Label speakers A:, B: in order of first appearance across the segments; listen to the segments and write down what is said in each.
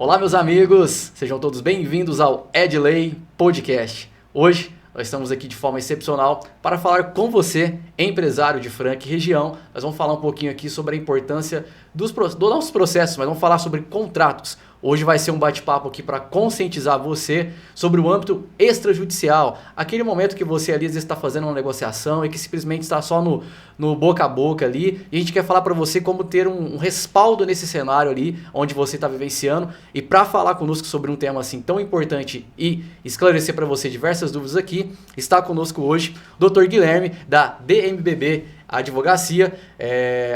A: Olá, meus amigos, sejam todos bem-vindos ao Edley Podcast. Hoje nós estamos aqui de forma excepcional para falar com você, empresário de Franca e região. Nós vamos falar um pouquinho aqui sobre a importância dos nossos processos, mas vamos falar sobre contratos. Hoje vai ser um bate-papo aqui para conscientizar você sobre o âmbito extrajudicial, aquele momento que você ali às vezes está fazendo uma negociação e que simplesmente está só no boca a boca ali, e a gente quer falar para você como ter um respaldo nesse cenário ali, onde você está vivenciando, e para falar conosco sobre um tema assim tão importante e esclarecer para você diversas dúvidas aqui, está conosco hoje o Dr. Guilherme da DMBB Advocacia,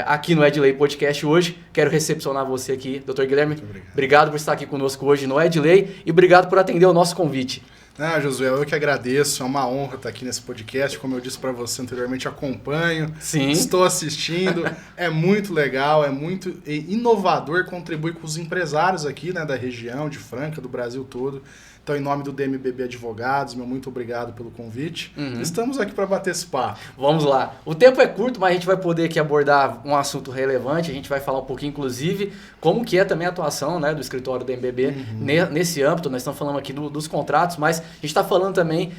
A: aqui no Edley Podcast hoje. Quero recepcionar você aqui, Dr. Guilherme. Obrigado por estar aqui conosco hoje no Edley e obrigado por atender o nosso convite.
B: Josué, eu que agradeço, é uma honra estar aqui nesse podcast. Como eu disse para você anteriormente, acompanho,
A: Sim.
B: Estou assistindo, é muito legal, é muito inovador, contribui com os empresários aqui, né, da região, de Franca, do Brasil todo. Então, em nome do DMBB Advogados, meu muito obrigado pelo convite. Estamos aqui para bater esse papo.
A: Vamos lá. O tempo é curto, mas a gente vai poder aqui abordar um assunto relevante. A gente vai falar um pouquinho, inclusive, como que é também a atuação, né, do escritório do DMBB nesse âmbito. Nós estamos falando aqui dos contratos, mas a gente está falando também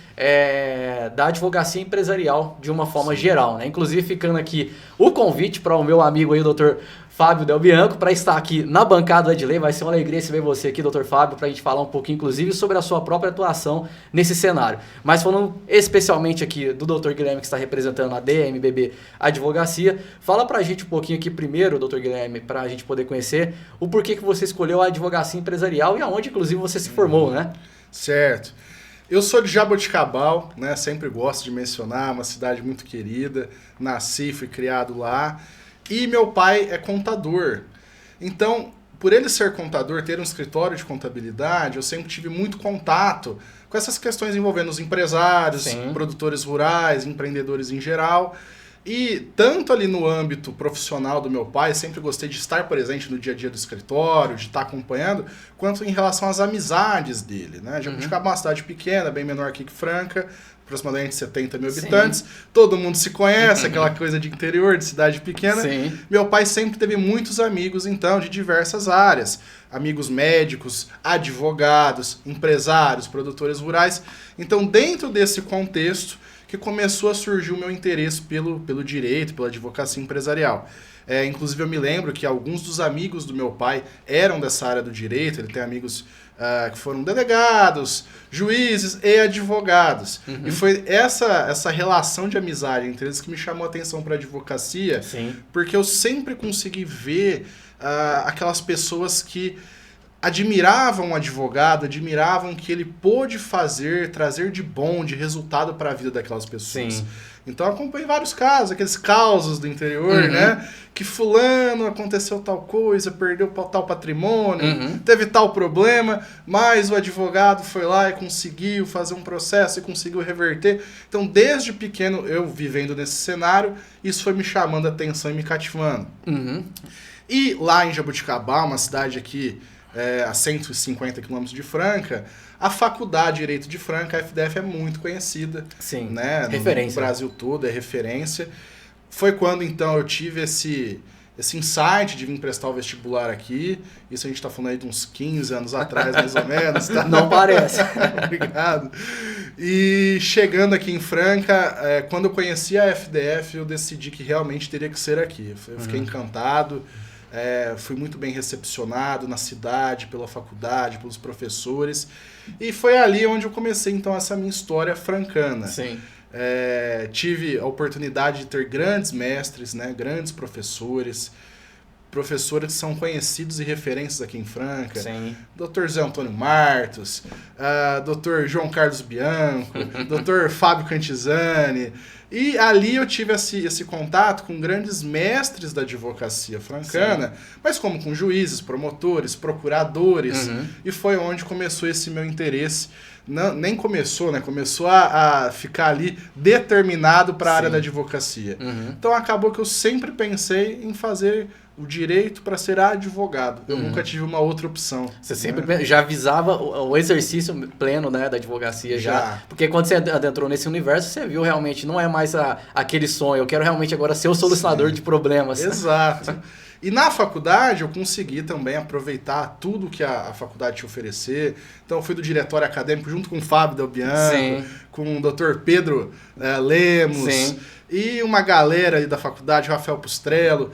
A: da advocacia empresarial de uma forma geral, né? Inclusive, ficando aqui o convite para o meu amigo aí, o Dr. Fábio Del Bianco, para estar aqui na bancada do Edley. Vai ser uma alegria receber você aqui, Dr. Fábio, para a gente falar um pouquinho, inclusive, sobre a sua própria atuação nesse cenário. Mas falando especialmente aqui do Dr. Guilherme, que está representando a DMBB Advocacia, fala para a gente um pouquinho aqui primeiro, Dr. Guilherme, para a gente poder conhecer o porquê que você escolheu a advocacia empresarial e aonde, inclusive, você se formou, né?
B: Certo. Eu sou de Jaboticabal, né? Sempre gosto de mencionar, uma cidade muito querida. Nasci, fui criado lá. E meu pai é contador. Então, por ele ser contador, ter um escritório de contabilidade, eu sempre tive muito contato com essas questões envolvendo os empresários, produtores rurais, empreendedores em geral. E tanto ali no âmbito profissional do meu pai, sempre gostei de estar presente no dia a dia do escritório, de estar acompanhando, quanto em relação às amizades dele, né? Jaboticabal é uma cidade pequena, bem menor aqui que Franca, aproximadamente 70 mil habitantes, todo mundo se conhece, aquela coisa de interior, de cidade pequena.
A: Sim.
B: Meu pai sempre teve muitos amigos, então, de diversas áreas. Amigos médicos, advogados, empresários, produtores rurais. Então, dentro desse contexto, que começou a surgir o meu interesse pelo direito, pela advocacia empresarial. Inclusive, eu me lembro que alguns dos amigos do meu pai eram dessa área do direito, ele tem amigos que foram delegados, juízes e advogados. E foi essa relação de amizade entre eles que me chamou a atenção para a advocacia, porque eu sempre consegui ver aquelas pessoas que admiravam o advogado, admiravam o que ele pôde trazer de bom, de resultado para a vida daquelas pessoas.
A: Sim.
B: Então eu acompanhei vários casos, aqueles causos do interior, né? Que fulano aconteceu tal coisa, perdeu tal patrimônio, teve tal problema, mas o advogado foi lá e conseguiu fazer um processo e conseguiu reverter. Então, desde pequeno, eu vivendo nesse cenário, isso foi me chamando a atenção e me cativando. E lá em Jaboticabal, uma cidade aqui a 150 quilômetros de Franca, a Faculdade de Direito de Franca, a FDF, é muito conhecida.
A: Sim,
B: né?
A: referência.
B: No Brasil todo, é referência. Foi quando, então, eu tive esse insight de vir prestar o vestibular aqui. Isso a gente está falando aí de uns 15 anos atrás, mais ou menos. Tá?
A: Não parece.
B: Obrigado. E chegando aqui em Franca, quando eu conheci a FDF, eu decidi que realmente teria que ser aqui. Eu fiquei encantado. Fui muito bem recepcionado na cidade, pela faculdade, pelos professores. E foi ali onde eu comecei, então, essa minha história francana.
A: Sim.
B: Tive a oportunidade de ter grandes mestres, né, grandes professores que são conhecidos e referências aqui em Franca.
A: Sim.
B: Dr. Zé Antônio Martos, Dr. João Carlos Bianco, Dr. Fábio Cantizani. E ali eu tive esse contato com grandes mestres da advocacia francana, mas como com juízes, promotores, procuradores. E foi onde começou esse meu interesse. Não, nem começou, né? Começou a ficar ali determinado para a área da advocacia. Então acabou que eu sempre pensei em fazer o direito para ser advogado. Eu nunca tive uma outra opção.
A: Você sempre já visava o exercício pleno, né, da advocacia já. Porque quando você adentrou nesse universo, você viu realmente, não é mais aquele sonho, eu quero realmente agora ser o solucionador de problemas.
B: Exato. E na faculdade eu consegui também aproveitar tudo que a faculdade tinha oferecer. Então eu fui do diretório acadêmico junto com o Fábio Del Bianco, com o Dr. Pedro Lemos, e uma galera ali da faculdade, Rafael Pustrello.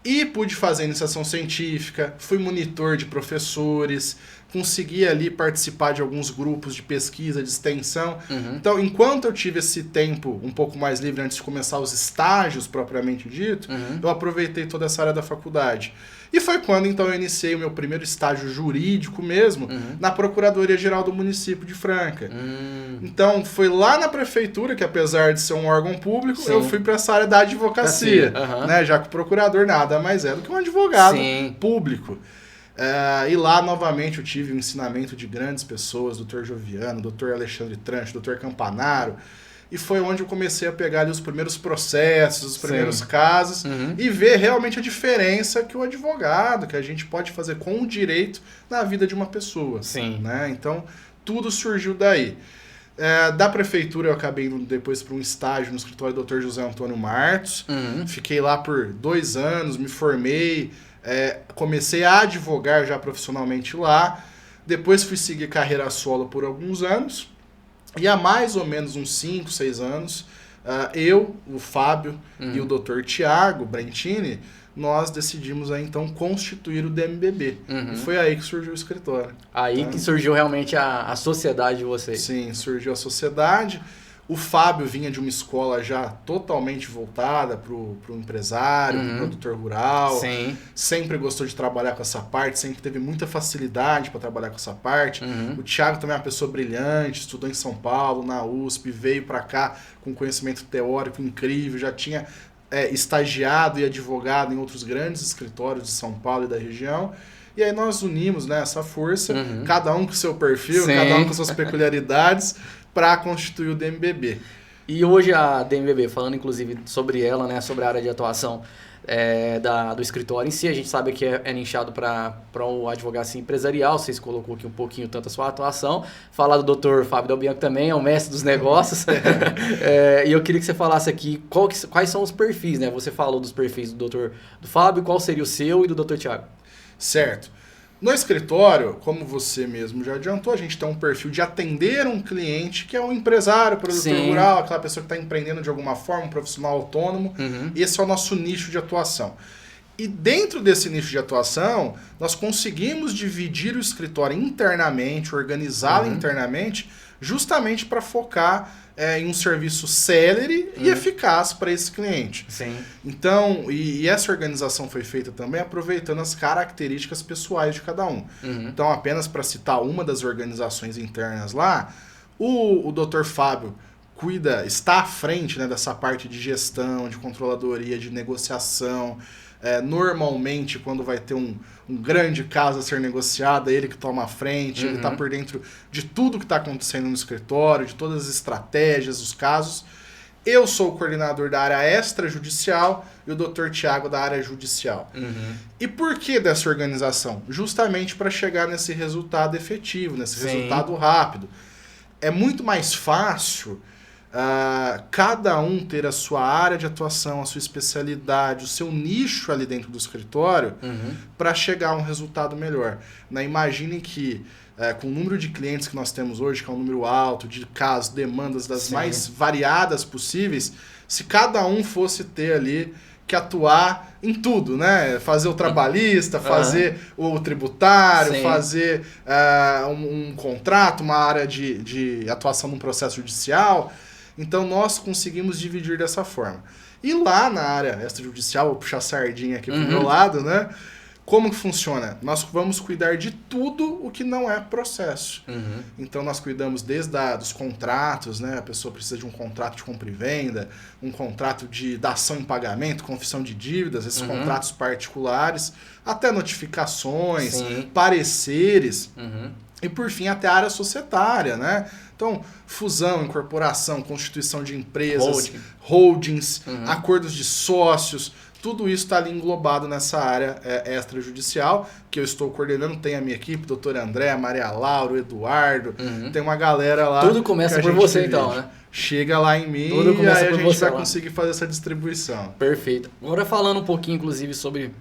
B: E pude fazer iniciação científica, fui monitor de professores, consegui ali participar de alguns grupos de pesquisa, de extensão. Então, enquanto eu tive esse tempo um pouco mais livre antes de começar os estágios propriamente dito, eu aproveitei toda essa área da faculdade. E foi quando, então, eu iniciei o meu primeiro estágio jurídico mesmo, na Procuradoria-Geral do município de Franca. Então, foi lá na prefeitura, que apesar de ser um órgão público, eu fui para essa área da advocacia, né? Já que o procurador nada mais é do que um advogado público. E lá, novamente, eu tive o ensinamento de grandes pessoas, Dr. Joviano, Dr. Alexandre Tranche, Dr. Campanaro, e foi onde eu comecei a pegar ali os primeiros processos, os primeiros casos, e ver realmente a diferença que o advogado, que a gente pode fazer com o direito na vida de uma pessoa. Né? Então, tudo surgiu daí. Da prefeitura eu acabei indo depois para um estágio no escritório do Dr. José Antônio Martos, fiquei lá por 2 anos, me formei, comecei a advogar já profissionalmente lá, depois fui seguir carreira solo por alguns anos, e há mais ou menos uns 5, 6 anos, eu, o Fábio e o Dr. Tiago Brentini, nós decidimos aí, então constituir o DMBB. E foi aí que surgiu o escritório.
A: Aí que surgiu realmente a sociedade de vocês.
B: Sim, surgiu a sociedade. O Fábio vinha de uma escola já totalmente voltada para o empresário, para o produtor rural. Sempre gostou de trabalhar com essa parte, sempre teve muita facilidade para trabalhar com essa parte. O Thiago também é uma pessoa brilhante, estudou em São Paulo, na USP, veio para cá com conhecimento teórico incrível, já tinha estagiado e advogado em outros grandes escritórios de São Paulo e da região. E aí nós unimos, né, essa força, cada um com seu perfil, cada um com suas peculiaridades, para constituir o DMBB.
A: E hoje a DMBB, falando inclusive sobre ela, né, sobre a área de atuação do escritório em si, a gente sabe que é nichado para o advocacia empresarial, vocês colocou aqui um pouquinho tanto a sua atuação, falar do Dr. Fábio Del Bianco também, é o mestre dos negócios, e eu queria que você falasse aqui quais são os perfis, né? Você falou dos perfis do Fábio, qual seria o seu e do Dr. Tiago?
B: Certo. No escritório, como você mesmo já adiantou, a gente tem um perfil de atender um cliente que é um empresário, produtor rural, aquela pessoa que está empreendendo de alguma forma, um profissional autônomo. Esse é o nosso nicho de atuação. E dentro desse nicho de atuação, nós conseguimos dividir o escritório internamente, organizá-lo internamente, justamente para focar em um serviço célere e eficaz para esse cliente. Então, e essa organização foi feita também aproveitando as características pessoais de cada um. Então, apenas para citar uma das organizações internas lá, o Dr. Fábio está à frente, né, dessa parte de gestão, de controladoria, de negociação. Normalmente, quando vai ter um grande caso a ser negociado, é ele que toma a frente, ele está por dentro de tudo que está acontecendo no escritório, de todas as estratégias, os casos. Eu sou o coordenador da área extrajudicial e o Dr. Tiago da área judicial. E por que dessa organização? Justamente para chegar nesse resultado efetivo, nesse resultado rápido. É muito mais fácil cada um ter a sua área de atuação, a sua especialidade, o seu nicho ali dentro do escritório para chegar a um resultado melhor. Imagine que com o número de clientes que nós temos hoje, que é um número alto, de casos, demandas das mais variadas possíveis, se cada um fosse ter ali que atuar em tudo, né? Fazer o trabalhista, fazer o tributário, fazer um contrato, uma área de atuação num processo judicial. Então, nós conseguimos dividir dessa forma. E lá na área extrajudicial, vou puxar a sardinha aqui pro meu lado, né? Como que funciona? Nós vamos cuidar de tudo o que não é processo. Então, nós cuidamos desde dos contratos, né? A pessoa precisa de um contrato de compra e venda, um contrato de dação em pagamento, confissão de dívidas, esses contratos particulares, até notificações, pareceres, e, por fim, até a área societária, né? Então, fusão, incorporação, constituição de empresas, holdings, acordos de sócios, tudo isso está ali englobado nessa área extrajudicial, que eu estou coordenando. Tem a minha equipe, doutor André, a Maria Laura, o Eduardo, tem uma galera lá.
A: Tudo começa por você, então, né?
B: Chega lá em mim e aí a gente vai conseguir fazer essa distribuição.
A: Perfeito. Agora falando um pouquinho, inclusive, sobre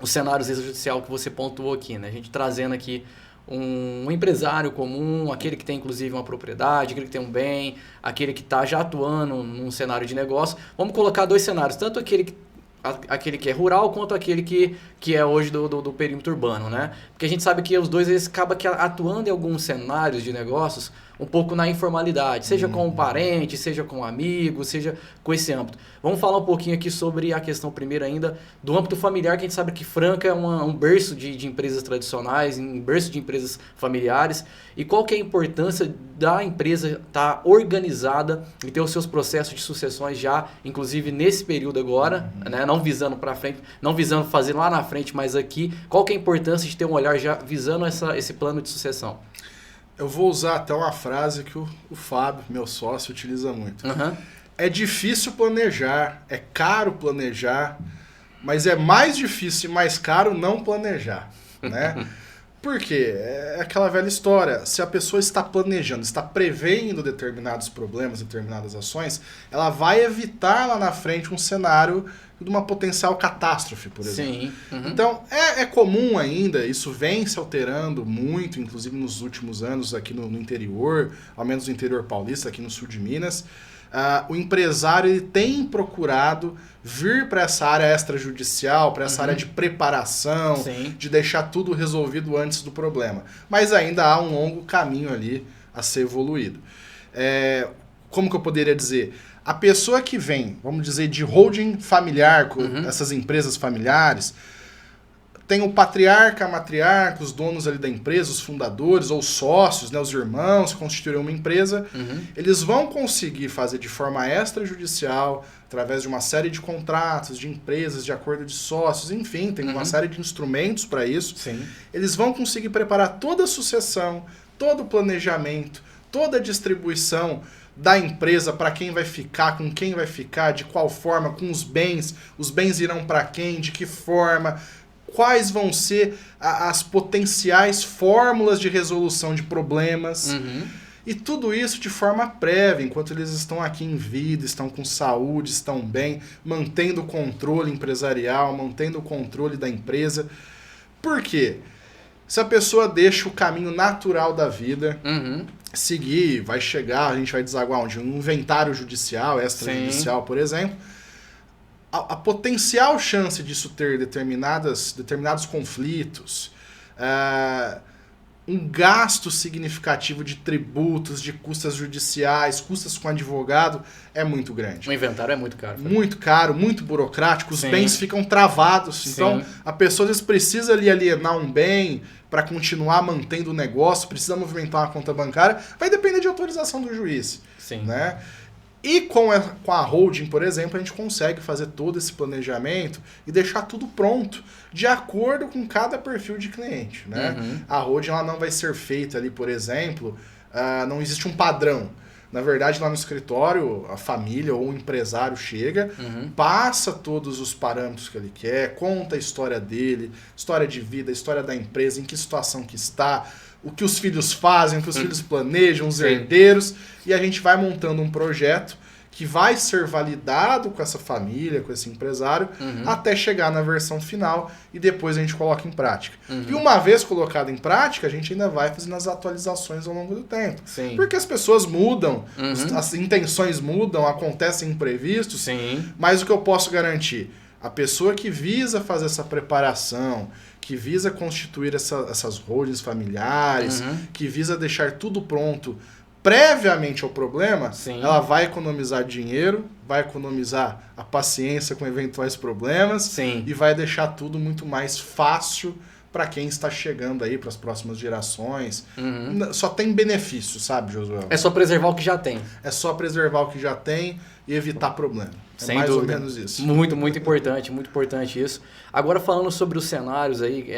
A: os cenários extrajudicial que você pontuou aqui, né? A gente trazendo aqui um empresário comum, aquele que tem inclusive uma propriedade, aquele que tem um bem, aquele que está já atuando num cenário de negócio. Vamos colocar dois cenários, tanto aquele que é rural quanto aquele que é hoje do perímetro urbano, né? Porque a gente sabe que os dois eles acabam atuando em alguns cenários de negócios um pouco na informalidade, seja com um parente, seja com um amigo, seja com esse âmbito. Vamos falar um pouquinho aqui sobre a questão primeiro ainda do âmbito familiar, que a gente sabe que Franca é um berço de empresas tradicionais, um berço de empresas familiares, e qual que é a importância da empresa estar organizada e ter os seus processos de sucessões já, inclusive nesse período agora, né? Não visando para frente, não visando fazer lá na frente, mas aqui, qual que é a importância de ter um olhar já visando esse plano de sucessão?
B: Eu vou usar até uma frase que o Fábio, meu sócio, utiliza muito.
A: Uhum.
B: É difícil planejar, é caro planejar, mas é mais difícil e mais caro não planejar, né? Por quê? É aquela velha história. Se a pessoa está planejando, está prevendo determinados problemas, determinadas ações, ela vai evitar lá na frente um cenário de uma potencial catástrofe, por exemplo.
A: Sim. Uhum.
B: Então, é comum ainda, isso vem se alterando muito, inclusive nos últimos anos aqui no interior, ao menos no interior paulista, aqui no sul de Minas. O empresário ele tem procurado vir para essa área extrajudicial, para essa área de preparação,
A: Sim.
B: de deixar tudo resolvido antes do problema. Mas ainda há um longo caminho ali a ser evoluído. Como que eu poderia dizer? A pessoa que vem, vamos dizer, de holding familiar, com essas empresas familiares, tem o patriarca, a matriarca, os donos ali da empresa, os fundadores ou sócios, né, os irmãos que constituíram uma empresa, eles vão conseguir fazer de forma extrajudicial, através de uma série de contratos, de empresas, de acordo de sócios, enfim, tem uma série de instrumentos para isso.
A: Sim.
B: Eles vão conseguir preparar toda a sucessão, todo o planejamento, toda a distribuição da empresa para quem vai ficar, com quem vai ficar, de qual forma, com os bens irão para quem, de que forma, quais vão ser as potenciais fórmulas de resolução de problemas. E tudo isso de forma prévia, enquanto eles estão aqui em vida, estão com saúde, estão bem, mantendo o controle empresarial, mantendo o controle da empresa. Por quê? Se a pessoa deixa o caminho natural da vida, seguir, vai chegar, a gente vai desaguar onde? Um inventário judicial, extrajudicial, por exemplo. A potencial chance disso ter determinados conflitos, um gasto significativo de tributos, de custas judiciais, custas com advogado, é muito grande.
A: O inventário é muito caro.
B: Muito caro, muito burocrático, os bens ficam travados. Então, a pessoa às vezes precisa ali alienar um bem para continuar mantendo o negócio, precisa movimentar uma conta bancária, vai depender de autorização do juiz.
A: Sim.
B: Né? E com a holding, por exemplo, a gente consegue fazer todo esse planejamento e deixar tudo pronto, de acordo com cada perfil de cliente. Né? A holding ela não vai ser feita ali, por exemplo, não existe um padrão. Na verdade, lá no escritório, a família ou o empresário chega, passa todos os parâmetros que ele quer, conta a história dele, história de vida, história da empresa, em que situação que está, o que os filhos fazem, o que os filhos planejam, os herdeiros, e a gente vai montando um projeto que vai ser validado com essa família, com esse empresário, até chegar na versão final e depois a gente coloca em prática. E uma vez colocado em prática, a gente ainda vai fazendo as atualizações ao longo do tempo.
A: Sim.
B: Porque as pessoas mudam, as intenções mudam, acontecem imprevistos, mas o que eu posso garantir? A pessoa que visa fazer essa preparação, que visa constituir essas holdings familiares, que visa deixar tudo pronto previamente ao problema, ela vai economizar dinheiro, vai economizar a paciência com eventuais problemas e vai deixar tudo muito mais fácil para quem está chegando aí, para as próximas gerações. Só tem benefício, sabe, Josué?
A: É só preservar o que já tem.
B: É só preservar o que já tem e evitar problema.
A: Sem
B: mais
A: dúvida.
B: ou menos isso.
A: Muito importante isso. Agora falando sobre os cenários aí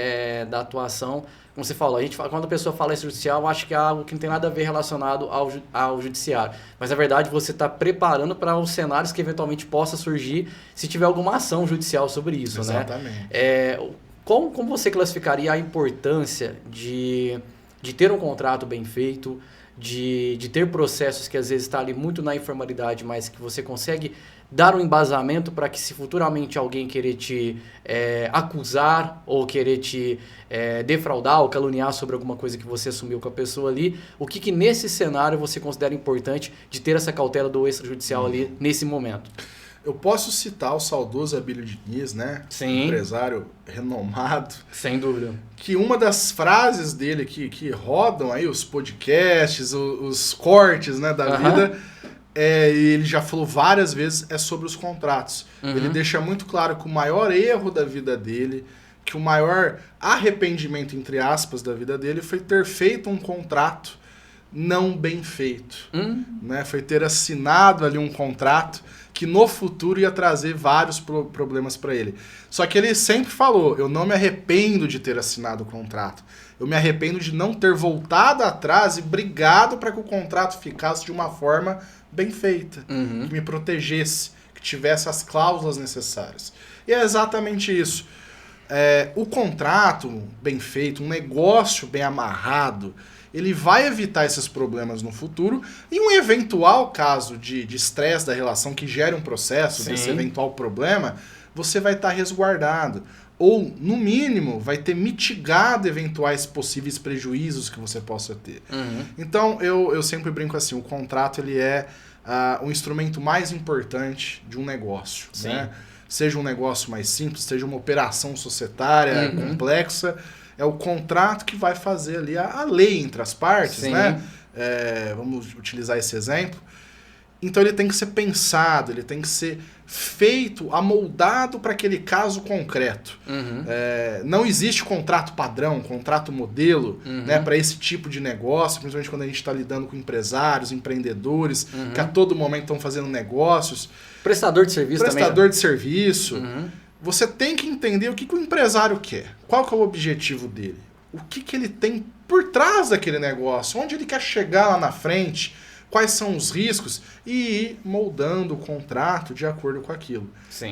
A: da atuação, como você falou, quando a pessoa fala extrajudicial, acho que é algo que não tem nada a ver relacionado ao judiciário. Mas na verdade você está preparando para os cenários que eventualmente possa surgir se tiver alguma ação judicial sobre isso.
B: Exatamente.
A: Né? Como você classificaria a importância de ter um contrato bem feito, de ter processos que às vezes está ali muito na informalidade, mas que você consegue dar um embasamento para que se futuramente alguém querer te acusar ou querer te defraudar ou caluniar sobre alguma coisa que você assumiu com a pessoa ali, o que nesse cenário você considera importante de ter essa cautela do extrajudicial ali nesse momento?
B: Eu posso citar o saudoso Abílio Diniz, né?
A: Sim.
B: Empresário renomado.
A: Sem dúvida.
B: Que uma das frases dele que rodam aí os podcasts, os cortes, né, da vida, e ele já falou várias vezes, é sobre os contratos. Ele deixa muito claro que o maior erro da vida dele, que o maior arrependimento, entre aspas, da vida dele foi ter feito um contrato não bem feito. Né? Foi ter assinado ali um contrato que no futuro ia trazer vários problemas para ele. Só que ele sempre falou, eu não me arrependo de ter assinado o contrato. Eu me arrependo de não ter voltado atrás e brigado para que o contrato ficasse de uma forma bem feita, que me protegesse, que tivesse as cláusulas necessárias. E é exatamente isso. O contrato bem feito, um negócio bem amarrado, ele vai evitar esses problemas no futuro e um eventual caso de estresse da relação que gere um processo, desse eventual problema, você vai estar resguardado. Ou, no mínimo, vai ter mitigado eventuais possíveis prejuízos que você possa ter. Então, eu sempre brinco assim, o contrato ele é o instrumento mais importante de um negócio. Né? Seja um negócio mais simples, seja uma operação societária complexa, é o contrato que vai fazer ali a lei entre as partes, né? Vamos utilizar esse exemplo. Então ele tem que ser pensado, ele tem que ser feito, amoldado para aquele caso concreto. Não existe contrato padrão, contrato modelo, né, para esse tipo de negócio, principalmente quando a gente está lidando com empresários, empreendedores, que a todo momento estão fazendo negócios.
A: Prestador de serviço também.
B: Prestador de serviço. Você tem que entender o que o empresário quer. Qual que é o objetivo dele? O que ele tem por trás daquele negócio? Onde ele quer chegar lá na frente? Quais são os riscos? E ir moldando o contrato de acordo com aquilo.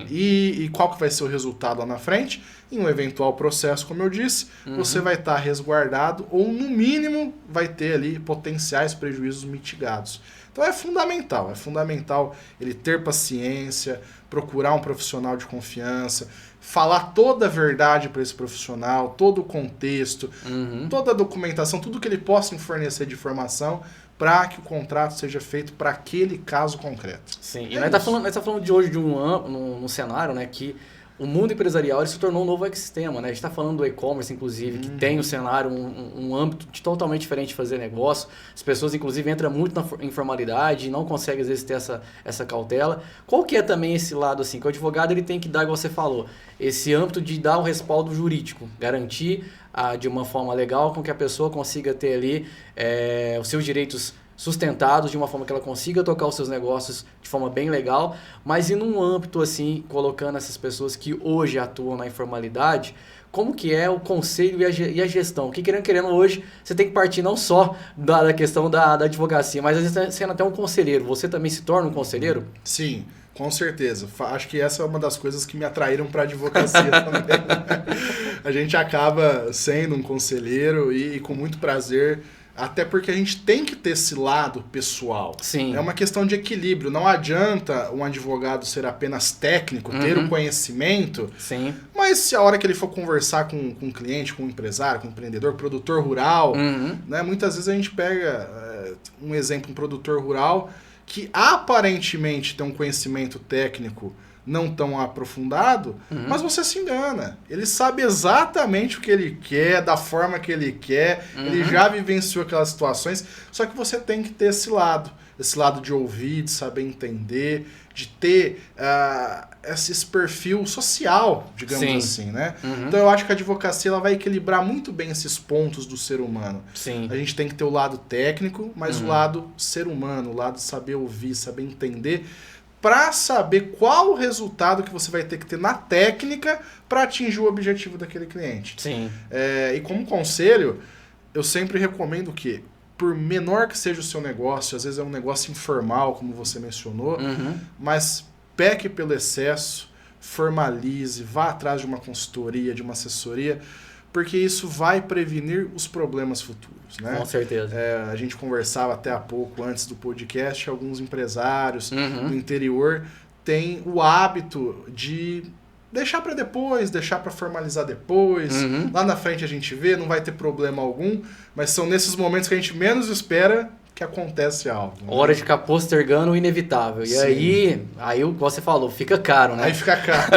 B: E qual que vai ser o resultado lá na frente? Em um eventual processo, como eu disse, você vai estar resguardado ou, no mínimo, vai ter ali potenciais prejuízos mitigados. Então é fundamental ele ter paciência, procurar um profissional de confiança, falar toda a verdade para esse profissional, todo o contexto, toda a documentação, tudo que ele possa fornecer de informação para que o contrato seja feito para aquele caso concreto.
A: Sim, e nós tá falando de hoje de um cenário, né, que o mundo empresarial ele se tornou um novo ecossistema, né? A gente está falando do e-commerce, inclusive, que tem um cenário, um âmbito totalmente diferente de fazer negócio. As pessoas, inclusive, entram muito na informalidade e não conseguem, às vezes, ter essa cautela. Qual que é também esse lado, assim, que o advogado ele tem que dar, igual você falou, esse âmbito de dar o respaldo jurídico, garantir de uma forma legal com que a pessoa consiga ter ali os seus direitos sustentados de uma forma que ela consiga tocar os seus negócios de forma bem legal, mas em um âmbito assim, colocando essas pessoas que hoje atuam na informalidade, como que é o conselho e a gestão? Que querendo hoje, você tem que partir não só da questão da advocacia, mas às vezes sendo até um conselheiro. Você também se torna um conselheiro?
B: Sim, com certeza. Acho que essa é uma das coisas que me atraíram para a advocacia também. A gente acaba sendo um conselheiro e com muito prazer. Até porque a gente tem que ter esse lado pessoal.
A: Sim.
B: É uma questão de equilíbrio. Não adianta um advogado ser apenas técnico, ter o conhecimento.
A: Sim.
B: Mas se a hora que ele for conversar com um cliente, com um empresário, com um empreendedor, produtor rural, né, muitas vezes a gente pega um exemplo, um produtor rural que aparentemente tem um conhecimento técnico não tão aprofundado, mas você se engana. Ele sabe exatamente o que ele quer, da forma que ele quer, ele já vivenciou aquelas situações, só que você tem que ter esse lado de ouvir, de saber entender, de ter esse perfil social, digamos assim, né? Então eu acho que a advocacia ela vai equilibrar muito bem esses pontos do ser humano.
A: Sim.
B: A gente tem que ter o lado técnico, mas o lado ser humano, o lado de saber ouvir, saber entender, para saber qual o resultado que você vai ter que ter na técnica para atingir o objetivo daquele cliente.
A: Sim.
B: E como conselho, eu sempre recomendo que, por menor que seja o seu negócio, às vezes é um negócio informal, como você mencionou, mas peque pelo excesso, formalize, vá atrás de uma consultoria, de uma assessoria, porque isso vai prevenir os problemas futuros, né?
A: Com certeza.
B: A gente conversava até há pouco, antes do podcast, alguns empresários do interior têm o hábito de deixar para depois, deixar para formalizar depois. Lá na frente a gente vê, não vai ter problema algum, mas são nesses momentos que a gente menos espera que acontece algo. Né?
A: Hora de ficar postergando o inevitável.
B: Sim.
A: E aí, o que você falou, fica caro, né?
B: Aí fica caro.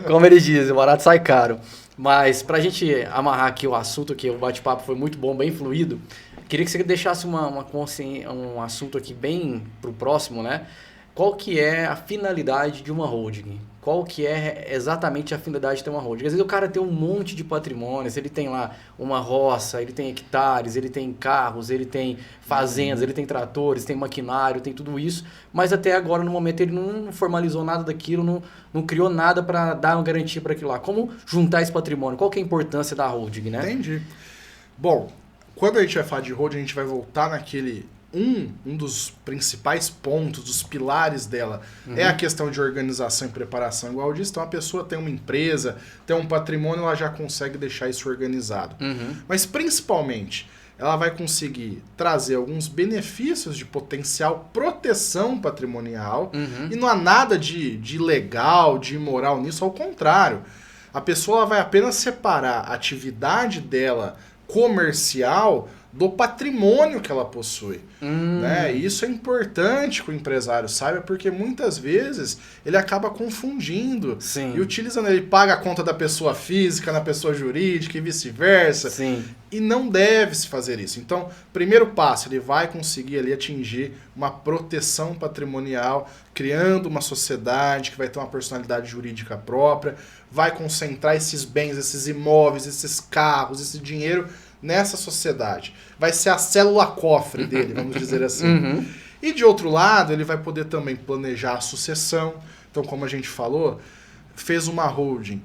A: Como eles dizem, o barato sai caro. Mas pra gente amarrar aqui o assunto, que o bate-papo foi muito bom, bem fluido, queria que você deixasse um assunto aqui bem pro próximo, né? Qual que é a finalidade de uma holding? Qual que é exatamente a finalidade de ter uma holding? Às vezes o cara tem um monte de patrimônios, ele tem lá uma roça, ele tem hectares, ele tem carros, ele tem fazendas, ele tem tratores, tem maquinário, tem tudo isso, mas até agora, no momento, ele não formalizou nada daquilo, não criou nada para dar uma garantia para aquilo lá. Como juntar esse patrimônio? Qual que é a importância da holding, né?
B: Entendi. Bom, quando a gente vai falar de holding, a gente vai voltar naquele... Um dos principais pontos, dos pilares dela, é a questão de organização e preparação. Igual eu disse, então a pessoa tem uma empresa, tem um patrimônio, ela já consegue deixar isso organizado. Mas principalmente, ela vai conseguir trazer alguns benefícios de potencial proteção patrimonial e não há nada de ilegal, de imoral nisso, ao contrário. A pessoa ela vai apenas separar a atividade dela comercial do patrimônio que ela possui. Né? E isso é importante que o empresário saiba, porque muitas vezes ele acaba confundindo.
A: Sim.
B: E utilizando, ele paga a conta da pessoa física na pessoa jurídica e vice-versa.
A: Sim.
B: E não deve se fazer isso. Então, primeiro passo, ele vai conseguir ali atingir uma proteção patrimonial, criando uma sociedade que vai ter uma personalidade jurídica própria, vai concentrar esses bens, esses imóveis, esses carros, esse dinheiro nessa sociedade. Vai ser a célula cofre dele, vamos dizer assim. E de outro lado, ele vai poder também planejar a sucessão. Então, como a gente falou, fez uma holding.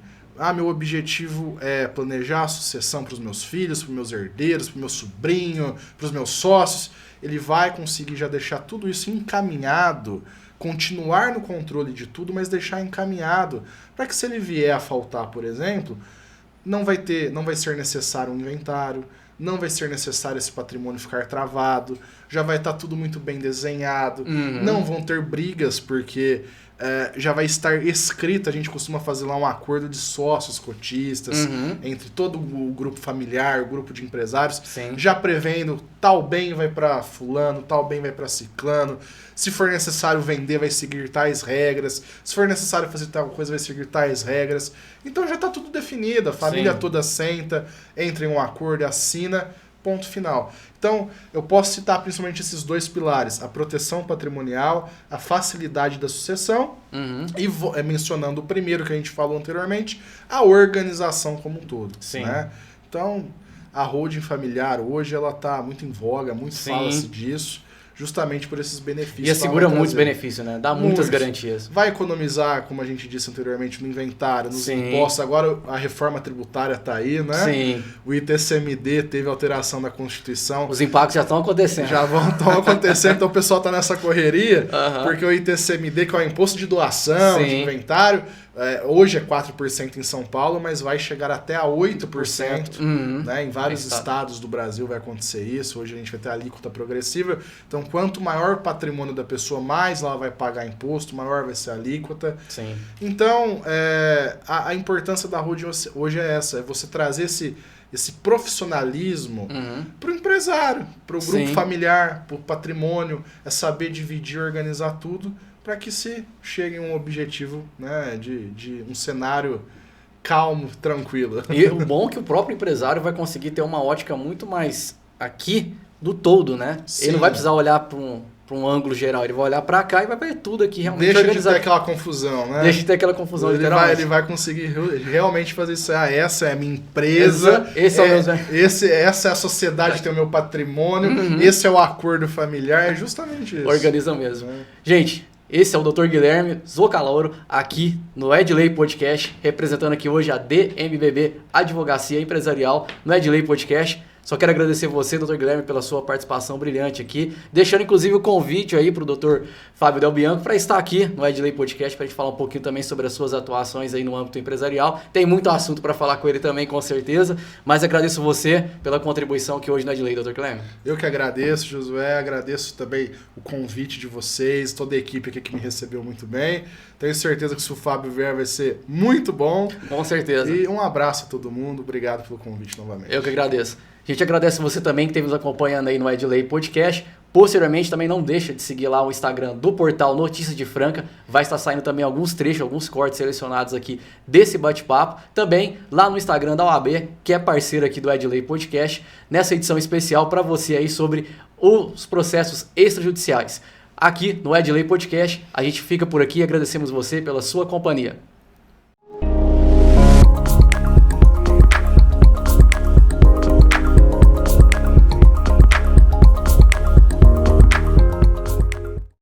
B: Meu objetivo é planejar a sucessão para os meus filhos, para os meus herdeiros, para o meu sobrinho, para os meus sócios. Ele vai conseguir já deixar tudo isso encaminhado, continuar no controle de tudo, mas deixar encaminhado, para que se ele vier a faltar, por exemplo, não vai ser necessário um inventário, não vai ser necessário esse patrimônio ficar travado, já vai estar tudo muito bem desenhado, não vão ter brigas, porque já vai estar escrito, a gente costuma fazer lá um acordo de sócios cotistas, entre todo o grupo familiar, o grupo de empresários, já prevendo, tal bem vai para fulano, tal bem vai para ciclano, se for necessário vender, vai seguir tais regras, se for necessário fazer tal coisa, vai seguir tais regras. Então já está tudo definido, a família toda senta, entra em um acordo, assina, ponto final. Então, eu posso citar principalmente esses dois pilares, a proteção patrimonial, a facilidade da sucessão, e mencionando o primeiro que a gente falou anteriormente, a organização como um todo. Né? Então, a holding familiar hoje ela está muito em voga, muito fala-se disso, justamente por esses benefícios.
A: E assegura muitos benefícios, né? Dá muitas garantias.
B: Vai economizar, como a gente disse anteriormente, no inventário, nos impostos. Agora a reforma tributária está aí, né?
A: Sim.
B: O ITCMD teve alteração da Constituição.
A: Os impactos já estão acontecendo.
B: Estão acontecendo, então o pessoal está nessa correria, porque o ITCMD, que é o imposto de doação, de inventário, hoje é 4% em São Paulo, mas vai chegar até a 8%. Né? Em vários estados do Brasil vai acontecer isso. Hoje a gente vai ter a alíquota progressiva. Então, quanto maior o patrimônio da pessoa, mais ela vai pagar imposto, maior vai ser a alíquota. Então, a importância da holding hoje é essa, é você trazer esse profissionalismo para o empresário, para o grupo familiar, para o patrimônio, é saber dividir, organizar tudo, para que se chegue a um objetivo, né, de um cenário calmo, tranquilo.
A: E o bom é que o próprio empresário vai conseguir ter uma ótica muito mais aqui do todo, né? Ele não vai precisar olhar para um ângulo geral, ele vai olhar para cá e vai ver tudo aqui realmente.
B: Deixa de ter aquela confusão, né?
A: Deixa de ter aquela confusão,
B: ele vai conseguir realmente fazer isso. Essa é a minha empresa, essa é a sociedade que tem o meu patrimônio, esse é o acordo familiar, é justamente isso.
A: Organiza mesmo. Gente, esse é o Dr. Guilherme Zocalouro, aqui no Edley Podcast, representando aqui hoje a DMBB Advocacia Empresarial no Edley Podcast. Só quero agradecer você, Dr. Guilherme, pela sua participação brilhante aqui, deixando inclusive o convite aí para o Dr. Fábio Del Bianco para estar aqui no Edley Podcast para a gente falar um pouquinho também sobre as suas atuações aí no âmbito empresarial. Tem muito assunto para falar com ele também, com certeza, mas agradeço você pela contribuição aqui hoje no Edley, Dr. Guilherme.
B: Eu que agradeço, Josué, agradeço também o convite de vocês, toda a equipe aqui que me recebeu muito bem. Tenho certeza que se o Fábio vier vai ser muito bom.
A: Com certeza.
B: E um abraço a todo mundo, obrigado pelo convite novamente.
A: Eu que agradeço. A gente agradece você também que esteve nos acompanhando aí no Edley Podcast. Posteriormente, também não deixa de seguir lá o Instagram do portal Notícias de Franca. Vai estar saindo também alguns trechos, alguns cortes selecionados aqui desse bate-papo. Também lá no Instagram da OAB, que é parceiro aqui do Edley Podcast, nessa edição especial para você aí sobre os processos extrajudiciais. Aqui no Edley Podcast, a gente fica por aqui e agradecemos você pela sua companhia.